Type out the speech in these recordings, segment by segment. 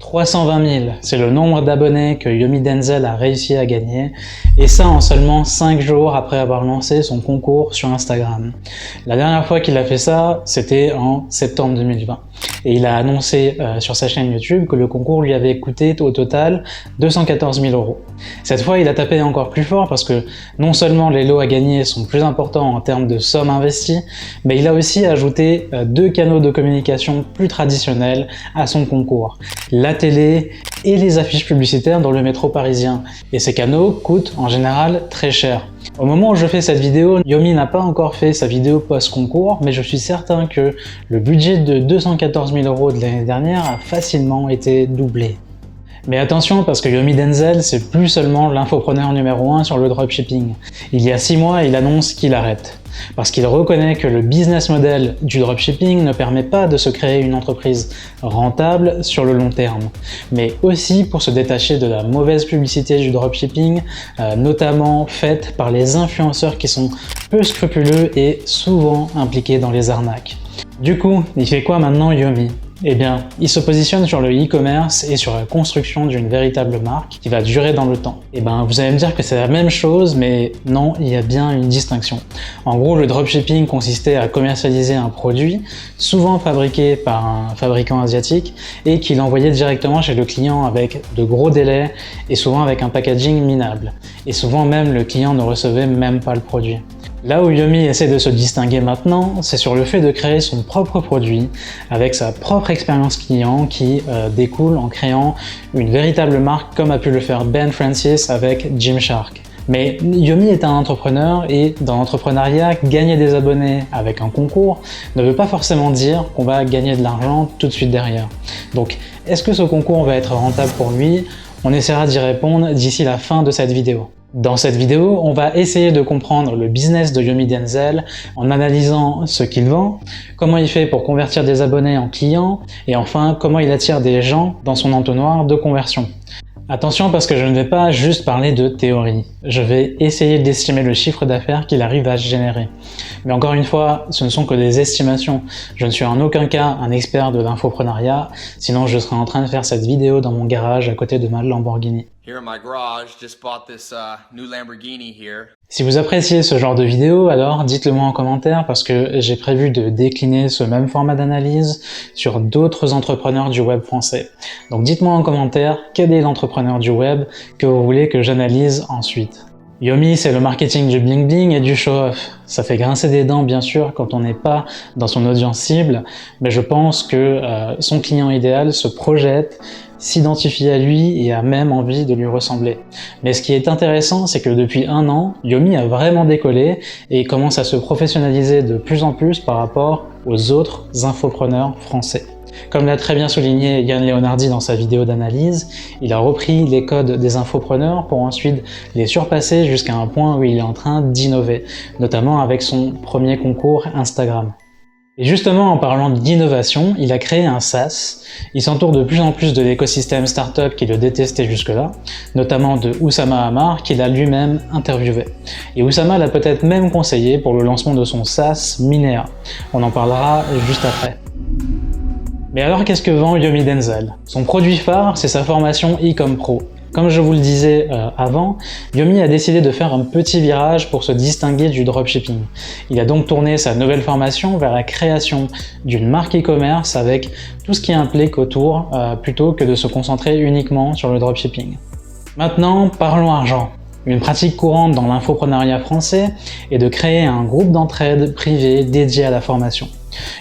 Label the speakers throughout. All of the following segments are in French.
Speaker 1: 320 000, c'est le nombre d'abonnés que Yomi Denzel a réussi à gagner, et ça en seulement 5 jours après avoir lancé son concours sur Instagram. La dernière fois qu'il a fait ça, c'était en septembre 2020. Et il a annoncé sur sa chaîne YouTube que le concours lui avait coûté au total 214 000 €. Cette fois, il a tapé encore plus fort parce que non seulement les lots à gagner sont plus importants en termes de somme investie, mais il a aussi ajouté 2 canaux de communication plus traditionnels à son concours. La télé et les affiches publicitaires dans le métro parisien. Et ces canaux coûtent en général très cher. Au moment où je fais cette vidéo, Yomi n'a pas encore fait sa vidéo post-concours, mais je suis certain que le budget de 214 000 € de l'année dernière a facilement été doublé. Mais attention, parce que Yomi Denzel, c'est plus seulement l'infopreneur numéro 1 sur le dropshipping. Il y a 6 mois, il annonce qu'il arrête. Parce qu'il reconnaît que le business model du dropshipping ne permet pas de se créer une entreprise rentable sur le long terme, mais aussi pour se détacher de la mauvaise publicité du dropshipping, notamment faite par les influenceurs qui sont peu scrupuleux et souvent impliqués dans les arnaques. Du coup, il fait quoi maintenant Yomi ? Eh bien, il se positionne sur le e-commerce et sur la construction d'une véritable marque qui va durer dans le temps. Eh ben, vous allez me dire que c'est la même chose, mais non, il y a bien une distinction. En gros, le dropshipping consistait à commercialiser un produit, souvent fabriqué par un fabricant asiatique, et qu'il envoyait directement chez le client avec de gros délais et souvent avec un packaging minable. Et souvent même, le client ne recevait même pas le produit. Là où Yomi essaie de se distinguer maintenant, c'est sur le fait de créer son propre produit avec sa propre expérience client qui découle en créant une véritable marque comme a pu le faire Ben Francis avec Gymshark. Mais Yomi est un entrepreneur et dans l'entrepreneuriat, gagner des abonnés avec un concours ne veut pas forcément dire qu'on va gagner de l'argent tout de suite derrière. Donc, est-ce que ce concours va être rentable pour lui ? On essaiera d'y répondre d'ici la fin de cette vidéo. Dans cette vidéo, on va essayer de comprendre le business de Yomi Denzel en analysant ce qu'il vend, comment il fait pour convertir des abonnés en clients, et enfin comment il attire des gens dans son entonnoir de conversion. Attention parce que je ne vais pas juste parler de théorie, je vais essayer d'estimer le chiffre d'affaires qu'il arrive à générer. Mais encore une fois, ce ne sont que des estimations, je ne suis en aucun cas un expert de l'infoprenariat, sinon je serais en train de faire cette vidéo dans mon garage à côté de ma Lamborghini.
Speaker 2: Here in my garage, just bought this new Lamborghini here.
Speaker 1: Si vous appréciez ce genre de vidéo, alors dites-le moi en commentaire parce que j'ai prévu de décliner ce même format d'analyse sur d'autres entrepreneurs du web français. Donc dites-moi en commentaire quel est l'entrepreneur du web que vous voulez que j'analyse ensuite. Yomi, c'est le marketing du bling bling et du show-off. Ça fait grincer des dents bien sûr quand on n'est pas dans son audience cible, mais je pense que son client idéal se projette, s'identifie à lui et a même envie de lui ressembler. Mais ce qui est intéressant, c'est que depuis 1 an, Yomi a vraiment décollé et commence à se professionnaliser de plus en plus par rapport aux autres infopreneurs français. Comme l'a très bien souligné Yann Leonardi dans sa vidéo d'analyse, il a repris les codes des infopreneurs pour ensuite les surpasser jusqu'à un point où il est en train d'innover, notamment avec son premier concours Instagram. Et justement, en parlant d'innovation, il a créé un SaaS. Il s'entoure de plus en plus de l'écosystème startup qui le détestait jusque-là, notamment de Oussama Hamar, qu'il a lui-même interviewé. Et Oussama l'a peut-être même conseillé pour le lancement de son SaaS Minea. On en parlera juste après. Mais alors qu'est-ce que vend Yomi Denzel ? Son produit phare, c'est sa formation e-com pro. Comme je vous le disais avant, Yomi a décidé de faire un petit virage pour se distinguer du dropshipping. Il a donc tourné sa nouvelle formation vers la création d'une marque e-commerce avec tout ce qui implique autour, plutôt que de se concentrer uniquement sur le dropshipping. Maintenant, parlons argent. Une pratique courante dans l'infoprenariat français est de créer un groupe d'entraide privé dédié à la formation.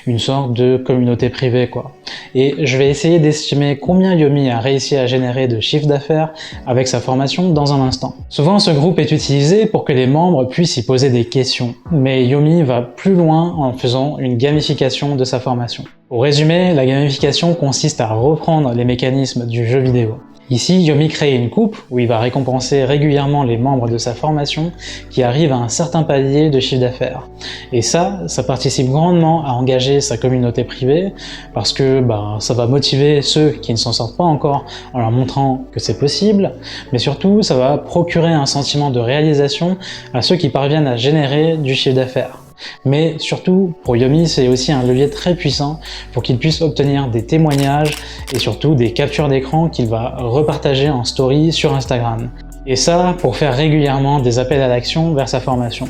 Speaker 1: Une sorte de communauté privée quoi. Et je vais essayer d'estimer combien Yomi a réussi à générer de chiffre d'affaires avec sa formation dans un instant. Souvent ce groupe est utilisé pour que les membres puissent y poser des questions, mais Yomi va plus loin en faisant une gamification de sa formation. Pour résumer, la gamification consiste à reprendre les mécanismes du jeu vidéo. Ici, Yomi crée une coupe où il va récompenser régulièrement les membres de sa formation qui arrivent à un certain palier de chiffre d'affaires. Et ça participe grandement à engager sa communauté privée parce que ça va motiver ceux qui ne s'en sortent pas encore en leur montrant que c'est possible, mais surtout ça va procurer un sentiment de réalisation à ceux qui parviennent à générer du chiffre d'affaires. Mais surtout, pour Yomi, c'est aussi un levier très puissant pour qu'il puisse obtenir des témoignages et surtout des captures d'écran qu'il va repartager en story sur Instagram. Et ça, pour faire régulièrement des appels à l'action vers sa formation.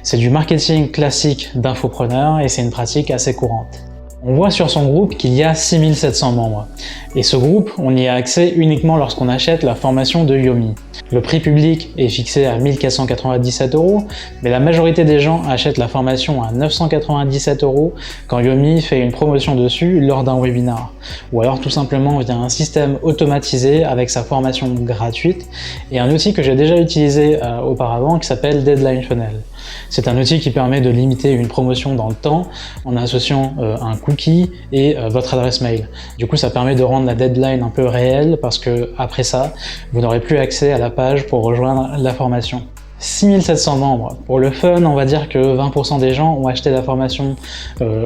Speaker 1: C'est du marketing classique d'infopreneur et c'est une pratique assez courante. On voit sur son groupe qu'il y a 6700 membres. Et ce groupe, on y a accès uniquement lorsqu'on achète la formation de Yomi. Le prix public est fixé à 1497 €, mais la majorité des gens achètent la formation à 997 € quand Yomi fait une promotion dessus lors d'un webinar. Ou alors tout simplement via un système automatisé avec sa formation gratuite et un outil que j'ai déjà utilisé auparavant qui s'appelle Deadline Funnel. C'est un outil qui permet de limiter une promotion dans le temps en associant un cookie et votre adresse mail. Du coup, ça permet de rendre la deadline un peu réelle parce que après ça, vous n'aurez plus accès à la page pour rejoindre la formation. 6700 membres. Pour le fun, on va dire que 20% des gens ont acheté la formation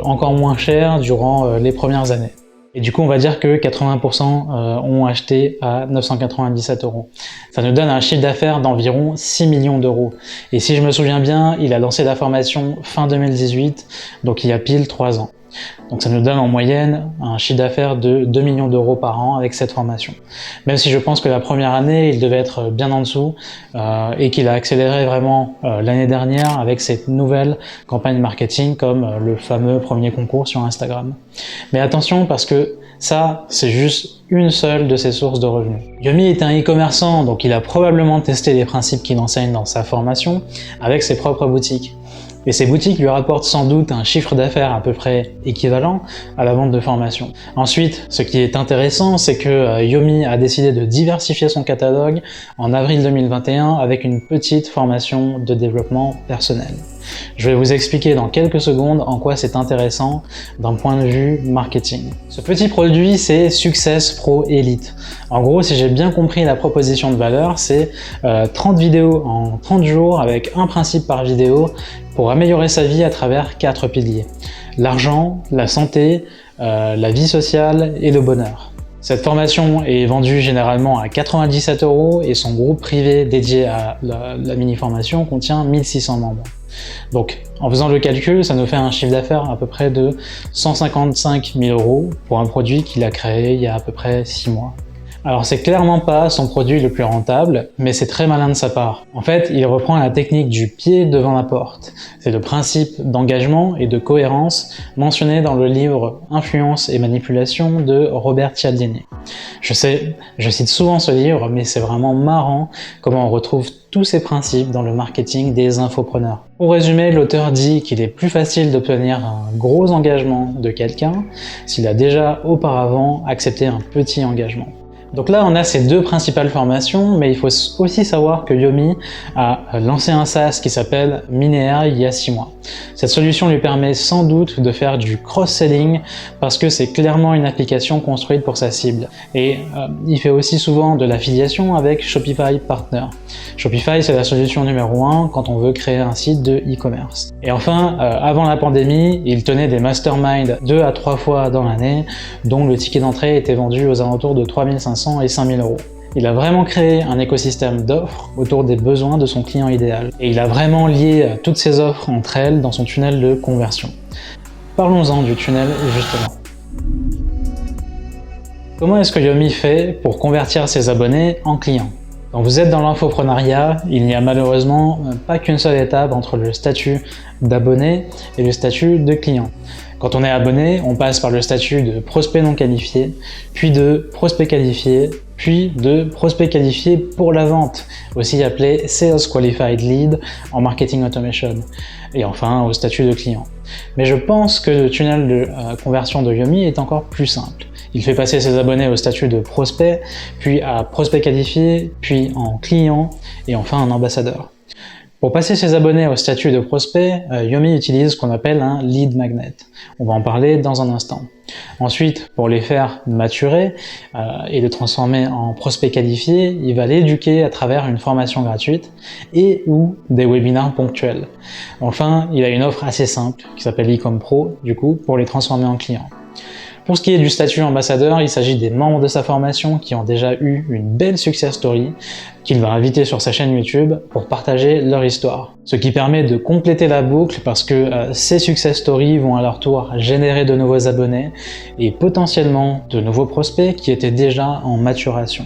Speaker 1: encore moins cher durant les premières années. Et du coup, on va dire que 80% ont acheté à 997 €. Ça nous donne un chiffre d'affaires d'environ 6 millions d'euros. Et si je me souviens bien, il a lancé la formation fin 2018, donc il y a pile 3 ans. Donc ça nous donne en moyenne un chiffre d'affaires de 2 millions d'euros par an avec cette formation. Même si je pense que la première année, il devait être bien en dessous et qu'il a accéléré vraiment l'année dernière avec cette nouvelle campagne marketing comme le fameux premier concours sur Instagram. Mais attention parce que ça, c'est juste une seule de ses sources de revenus. Yomi est un e-commerçant, donc il a probablement testé les principes qu'il enseigne dans sa formation avec ses propres boutiques. Et ces boutiques lui rapportent sans doute un chiffre d'affaires à peu près équivalent à la vente de formation. Ensuite, ce qui est intéressant, c'est que Yomi a décidé de diversifier son catalogue en avril 2021 avec une petite formation de développement personnel. Je vais vous expliquer dans quelques secondes en quoi c'est intéressant d'un point de vue marketing. Ce petit produit, c'est Success Pro Elite. En gros, si j'ai bien compris la proposition de valeur, c'est 30 vidéos en 30 jours avec un principe par vidéo pour améliorer sa vie à travers 4 piliers. L'argent, la santé, la vie sociale et le bonheur. Cette formation est vendue généralement à 97 € et son groupe privé dédié à la mini-formation contient 1600 membres. Donc, en faisant le calcul, ça nous fait un chiffre d'affaires à peu près de 155 000 € pour un produit qu'il a créé il y a à peu près 6 mois. Alors c'est clairement pas son produit le plus rentable, mais c'est très malin de sa part. En fait, il reprend la technique du pied devant la porte. C'est le principe d'engagement et de cohérence mentionné dans le livre Influence et manipulation de Robert Cialdini. Je sais, je cite souvent ce livre, mais c'est vraiment marrant comment on retrouve tous ces principes dans le marketing des infopreneurs. Pour résumer, l'auteur dit qu'il est plus facile d'obtenir un gros engagement de quelqu'un s'il a déjà auparavant accepté un petit engagement. Donc là, on a ces deux principales formations, mais il faut aussi savoir que Yomi a lancé un SaaS qui s'appelle Minea il y a 6 mois. Cette solution lui permet sans doute de faire du cross-selling parce que c'est clairement une application construite pour sa cible. Et il fait aussi souvent de l'affiliation avec Shopify Partner. Shopify, c'est la solution numéro 1 quand on veut créer un site de e-commerce. Et enfin, avant la pandémie, il tenait des masterminds 2 à 3 fois dans l'année, dont le ticket d'entrée était vendu aux alentours de 3500 et 5000 €. Il a vraiment créé un écosystème d'offres autour des besoins de son client idéal. Et il a vraiment lié toutes ces offres entre elles dans son tunnel de conversion. Parlons-en du tunnel justement. Comment est-ce que Yomi fait pour convertir ses abonnés en clients ? Quand vous êtes dans l'infoprenariat, il n'y a malheureusement pas qu'une seule étape entre le statut d'abonné et le statut de client. Quand on est abonné, on passe par le statut de prospect non qualifié, puis de prospect qualifié, puis de prospect qualifié pour la vente, aussi appelé Sales Qualified Lead en marketing automation, et enfin au statut de client. Mais je pense que le tunnel de conversion de Yomi est encore plus simple. Il fait passer ses abonnés au statut de prospect, puis à prospect qualifié, puis en client, et enfin en ambassadeur. Pour passer ses abonnés au statut de prospect, Yomi utilise ce qu'on appelle un lead magnet. On va en parler dans un instant. Ensuite, pour les faire maturer et les transformer en prospect qualifié, il va l'éduquer à travers une formation gratuite et ou des webinaires ponctuels. Enfin, il a une offre assez simple qui s'appelle Ecom Pro, du coup, pour les transformer en clients. Pour ce qui est du statut ambassadeur, il s'agit des membres de sa formation qui ont déjà eu une belle success story qu'il va inviter sur sa chaîne YouTube pour partager leur histoire. Ce qui permet de compléter la boucle parce que ces success stories vont à leur tour générer de nouveaux abonnés et potentiellement de nouveaux prospects qui étaient déjà en maturation.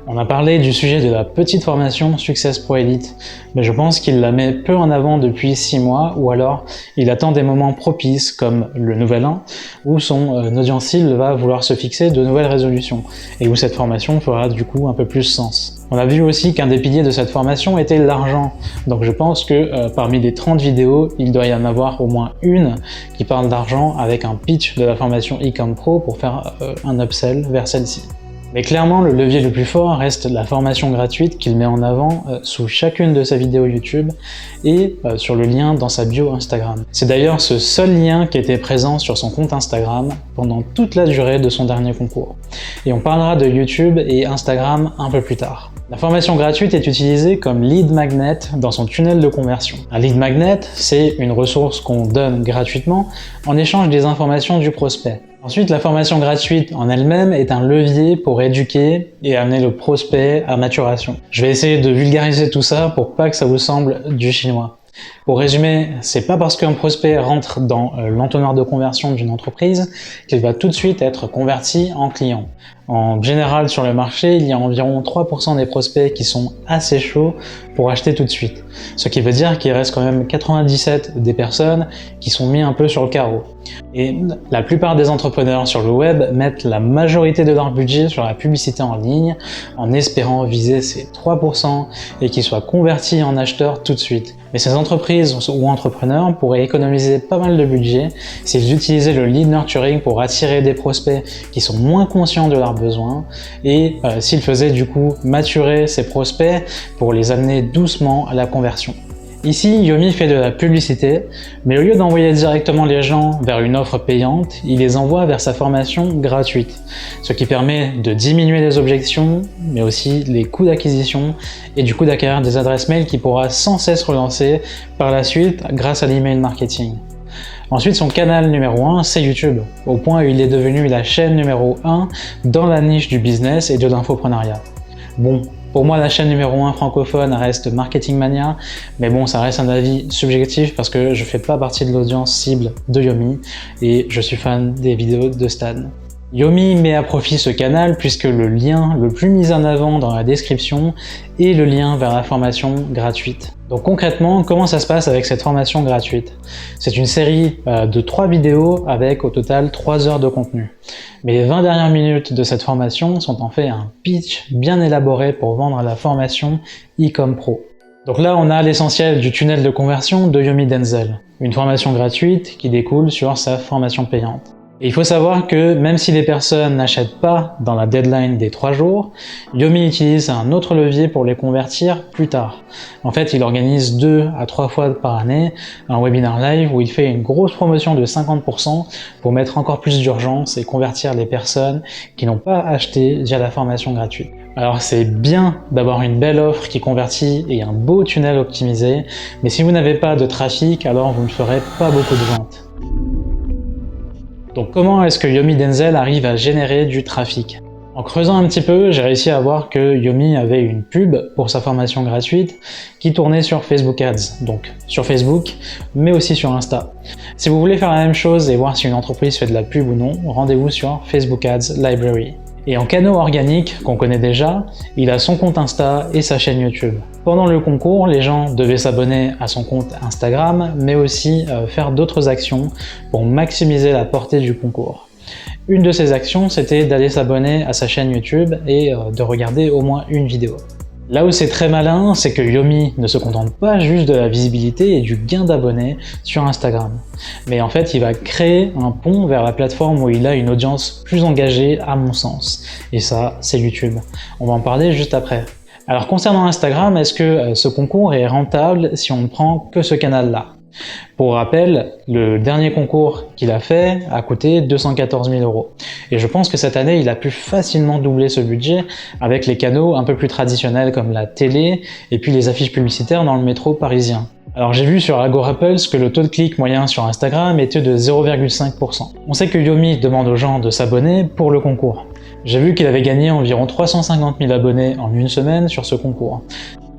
Speaker 1: On a parlé du sujet de la petite formation Success Pro Elite, mais je pense qu'il la met peu en avant depuis 6 mois, ou alors il attend des moments propices comme le nouvel an, où son audience cible va vouloir se fixer de nouvelles résolutions, et où cette formation fera du coup un peu plus sens. On a vu aussi qu'un des piliers de cette formation était l'argent, donc je pense que parmi les 30 vidéos, il doit y en avoir au moins une qui parle d'argent avec un pitch de la formation Ecom Pro pour faire un upsell vers celle-ci. Mais clairement, le levier le plus fort reste la formation gratuite qu'il met en avant sous chacune de ses vidéos YouTube et sur le lien dans sa bio Instagram. C'est d'ailleurs ce seul lien qui était présent sur son compte Instagram pendant toute la durée de son dernier concours. Et on parlera de YouTube et Instagram un peu plus tard. La formation gratuite est utilisée comme lead magnet dans son tunnel de conversion. Un lead magnet, c'est une ressource qu'on donne gratuitement en échange des informations du prospect. Ensuite, la formation gratuite en elle-même est un levier pour éduquer et amener le prospect à maturation. Je vais essayer de vulgariser tout ça pour pas que ça vous semble du chinois. Pour résumer, c'est pas parce qu'un prospect rentre dans l'entonnoir de conversion d'une entreprise qu'il va tout de suite être converti en client. En général, sur le marché, il y a environ 3% des prospects qui sont assez chauds pour acheter tout de suite. Ce qui veut dire qu'il reste quand même 97 des personnes qui sont mis un peu sur le carreau. Et la plupart des entrepreneurs sur le web mettent la majorité de leur budget sur la publicité en ligne en espérant viser ces 3% et qu'ils soient convertis en acheteurs tout de suite. Mais ces entreprises ou entrepreneurs pourraient économiser pas mal de budget s'ils utilisaient le lead nurturing pour attirer des prospects qui sont moins conscients de leurs besoins et s'ils faisaient du coup maturer ces prospects pour les amener doucement à la conversion. Ici, Yomi fait de la publicité, mais au lieu d'envoyer directement les gens vers une offre payante, il les envoie vers sa formation gratuite, ce qui permet de diminuer les objections, mais aussi les coûts d'acquisition et du coup d'acquérir des adresses mail qu'il pourra sans cesse relancer par la suite grâce à l'email marketing. Ensuite, son canal numéro 1, c'est YouTube, au point où il est devenu la chaîne numéro 1 dans la niche du business et de l'infoprenariat. Bon, pour moi, la chaîne numéro 1 francophone reste Marketing Mania, mais bon, ça reste un avis subjectif parce que je fais pas partie de l'audience cible de Yomi et je suis fan des vidéos de Stan. Yomi met à profit ce canal puisque le lien le plus mis en avant dans la description est le lien vers la formation gratuite. Donc concrètement, comment ça se passe avec cette formation gratuite? C'est une série de 3 vidéos avec au total 3 heures de contenu. Mais les 20 dernières minutes de cette formation sont en fait un pitch bien élaboré pour vendre la formation Ecom Pro. Donc là, on a l'essentiel du tunnel de conversion de Yomi Denzel, une formation gratuite qui découle sur sa formation payante. Et il faut savoir que même si les personnes n'achètent pas dans la deadline des 3 jours, Yomi utilise un autre levier pour les convertir plus tard. En fait, il organise 2 à 3 fois par année un webinaire live où il fait une grosse promotion de 50% pour mettre encore plus d'urgence et convertir les personnes qui n'ont pas acheté via la formation gratuite. Alors c'est bien d'avoir une belle offre qui convertit et un beau tunnel optimisé, mais si vous n'avez pas de trafic, alors vous ne ferez pas beaucoup de ventes. Donc comment est-ce que Yomi Denzel arrive à générer du trafic? En creusant un petit peu, j'ai réussi à voir que Yomi avait une pub pour sa formation gratuite qui tournait sur Facebook Ads, donc sur Facebook, mais aussi sur Insta. Si vous voulez faire la même chose et voir si une entreprise fait de la pub ou non, rendez-vous sur Facebook Ads Library. Et en canaux organiques, qu'on connaît déjà, il a son compte Insta et sa chaîne YouTube. Pendant le concours, les gens devaient s'abonner à son compte Instagram, mais aussi faire d'autres actions pour maximiser la portée du concours. Une de ces actions, c'était d'aller s'abonner à sa chaîne YouTube et de regarder au moins une vidéo. Là où c'est très malin, c'est que Yomi ne se contente pas juste de la visibilité et du gain d'abonnés sur Instagram. Mais en fait, il va créer un pont vers la plateforme où il a une audience plus engagée à mon sens. Et ça, c'est YouTube. On va en parler juste après. Alors concernant Instagram, est-ce que ce concours est rentable si on ne prend que ce canal-là? Pour rappel, le dernier concours qu'il a fait a coûté 214 000 €. Et je pense que cette année, il a pu facilement doubler ce budget avec les canaux un peu plus traditionnels comme la télé et puis les affiches publicitaires dans le métro parisien. Alors j'ai vu sur Agorapulse que le taux de clic moyen sur Instagram était de 0,5%. On sait que Yomi demande aux gens de s'abonner pour le concours. J'ai vu qu'il avait gagné environ 350 000 abonnés en une semaine sur ce concours.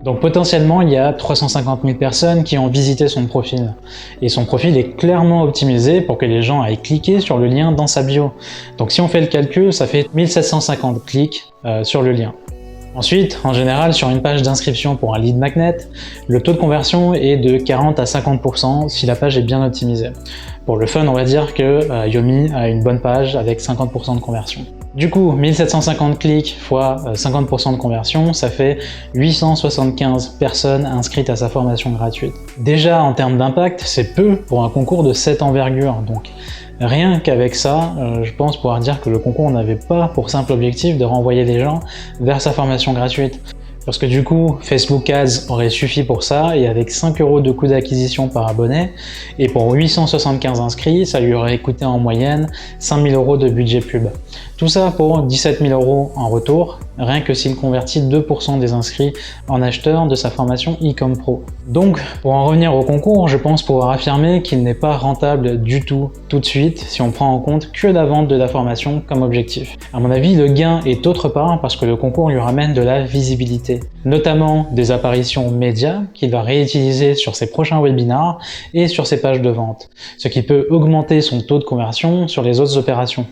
Speaker 1: Donc potentiellement, il y a 350 000 personnes qui ont visité son profil. Et son profil est clairement optimisé pour que les gens aillent cliquer sur le lien dans sa bio. Donc si on fait le calcul, ça fait 1750 clics sur le lien. Ensuite, en général, sur une page d'inscription pour un lead magnet, le taux de conversion est de 40 à 50% si la page est bien optimisée. Pour le fun, on va dire que Yomi a une bonne page avec 50% de conversion. Du coup, 1750 clics fois 50% de conversion, ça fait 875 personnes inscrites à sa formation gratuite. Déjà, en termes d'impact, c'est peu pour un concours de cette envergure. Donc, rien qu'avec ça, je pense pouvoir dire que le concours n'avait pas pour simple objectif de renvoyer les gens vers sa formation gratuite. Parce que du coup, Facebook Ads aurait suffi pour ça, et avec 5 € de coût d'acquisition par abonné, et pour 875 inscrits, ça lui aurait coûté en moyenne 5 000 € de budget pub. Tout ça pour 17 000 € en retour, rien que s'il convertit 2% des inscrits en acheteurs de sa formation e-com pro. Donc, pour en revenir au concours, je pense pouvoir affirmer qu'il n'est pas rentable du tout de suite si on prend en compte que la vente de la formation comme objectif. À mon avis, le gain est autre part parce que le concours lui ramène de la visibilité, notamment des apparitions médias qu'il va réutiliser sur ses prochains webinars et sur ses pages de vente, ce qui peut augmenter son taux de conversion sur les autres opérations.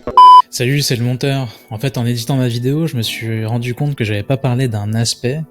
Speaker 3: Salut, c'est le monteur. En fait, en éditant ma vidéo, je me suis rendu compte que j'avais pas parlé d'un aspect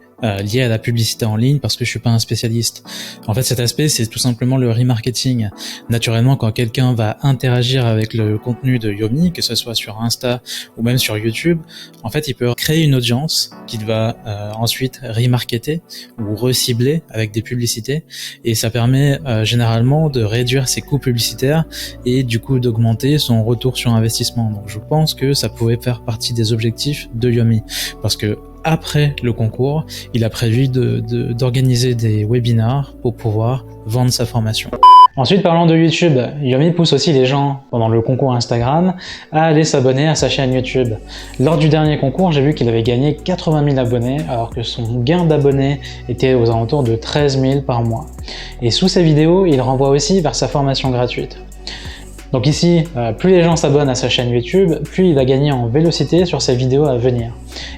Speaker 3: lié à la publicité en ligne parce que je suis pas un spécialiste. En fait, cet aspect, c'est tout simplement le remarketing. Naturellement, quand quelqu'un va interagir avec le contenu de Yomi, que ce soit sur Insta ou même sur YouTube, en fait, il peut créer une audience qu'il va ensuite remarketer ou recibler avec des publicités, et ça permet généralement de réduire ses coûts publicitaires et du coup d'augmenter son retour sur investissement. Donc, je pense que ça pouvait faire partie des objectifs de Yomi, parce que après le concours, il a prévu d'organiser des webinars pour pouvoir vendre sa formation.
Speaker 1: Ensuite, parlons de YouTube. Yomi pousse aussi les gens, pendant le concours Instagram, à aller s'abonner à sa chaîne YouTube. Lors du dernier concours, j'ai vu qu'il avait gagné 80 000 abonnés, alors que son gain d'abonnés était aux alentours de 13 000 par mois. Et sous ses vidéos, il renvoie aussi vers sa formation gratuite. Donc ici, plus les gens s'abonnent à sa chaîne YouTube, plus il va gagner en vélocité sur ses vidéos à venir.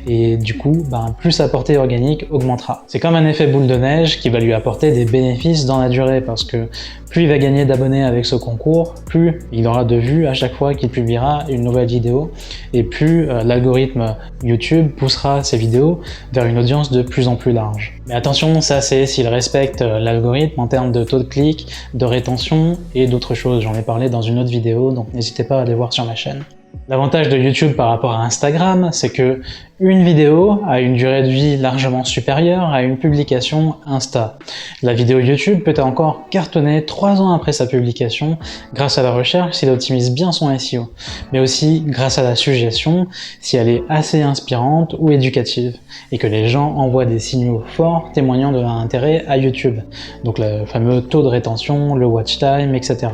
Speaker 1: Et du coup, plus sa portée organique augmentera. C'est comme un effet boule de neige qui va lui apporter des bénéfices dans la durée, parce que plus il va gagner d'abonnés avec ce concours, plus il aura de vues à chaque fois qu'il publiera une nouvelle vidéo, et plus l'algorithme YouTube poussera ses vidéos vers une audience de plus en plus large. Mais attention, ça c'est s'il respecte l'algorithme en termes de taux de clic, de rétention et d'autres choses. J'en ai parlé dans une autre vidéo, donc n'hésitez pas à aller voir sur ma chaîne. L'avantage de YouTube par rapport à Instagram, c'est que une vidéo a une durée de vie largement supérieure à une publication Insta. La vidéo YouTube peut encore cartonner 3 ans après sa publication grâce à la recherche s'il optimise bien son SEO, mais aussi grâce à la suggestion si elle est assez inspirante ou éducative, et que les gens envoient des signaux forts témoignant de leur intérêt à YouTube, donc le fameux taux de rétention, le watch time, etc.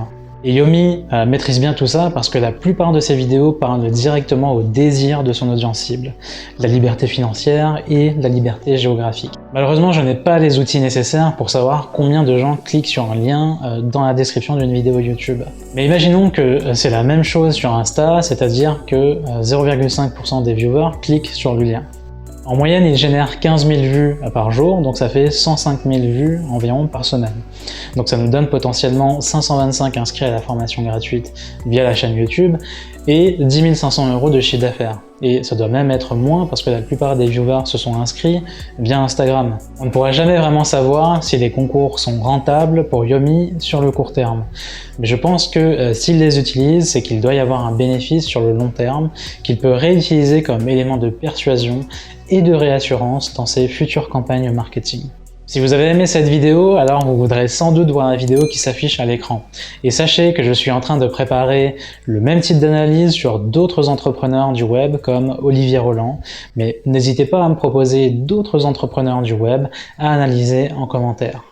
Speaker 1: Et Yomi maîtrise bien tout ça parce que la plupart de ses vidéos parlent directement au désir de son audience cible, la liberté financière et la liberté géographique. Malheureusement, je n'ai pas les outils nécessaires pour savoir combien de gens cliquent sur un lien dans la description d'une vidéo YouTube. Mais imaginons que c'est la même chose sur Insta, c'est-à-dire que 0,5% des viewers cliquent sur le lien. En moyenne, il génère 15 000 vues par jour, donc ça fait 105 000 vues environ par semaine. Donc ça nous donne potentiellement 525 inscrits à la formation gratuite via la chaîne YouTube et 10 500 € de chiffre d'affaires. Et ça doit même être moins parce que la plupart des viewers se sont inscrits via Instagram. On ne pourra jamais vraiment savoir si les concours sont rentables pour Yomi sur le court terme. Mais je pense que s'il les utilise, c'est qu'il doit y avoir un bénéfice sur le long terme qu'il peut réutiliser comme élément de persuasion et de réassurance dans ses futures campagnes marketing. Si vous avez aimé cette vidéo, alors vous voudrez sans doute voir la vidéo qui s'affiche à l'écran. Et sachez que je suis en train de préparer le même type d'analyse sur d'autres entrepreneurs du web comme Olivier Roland, mais n'hésitez pas à me proposer d'autres entrepreneurs du web à analyser en commentaire.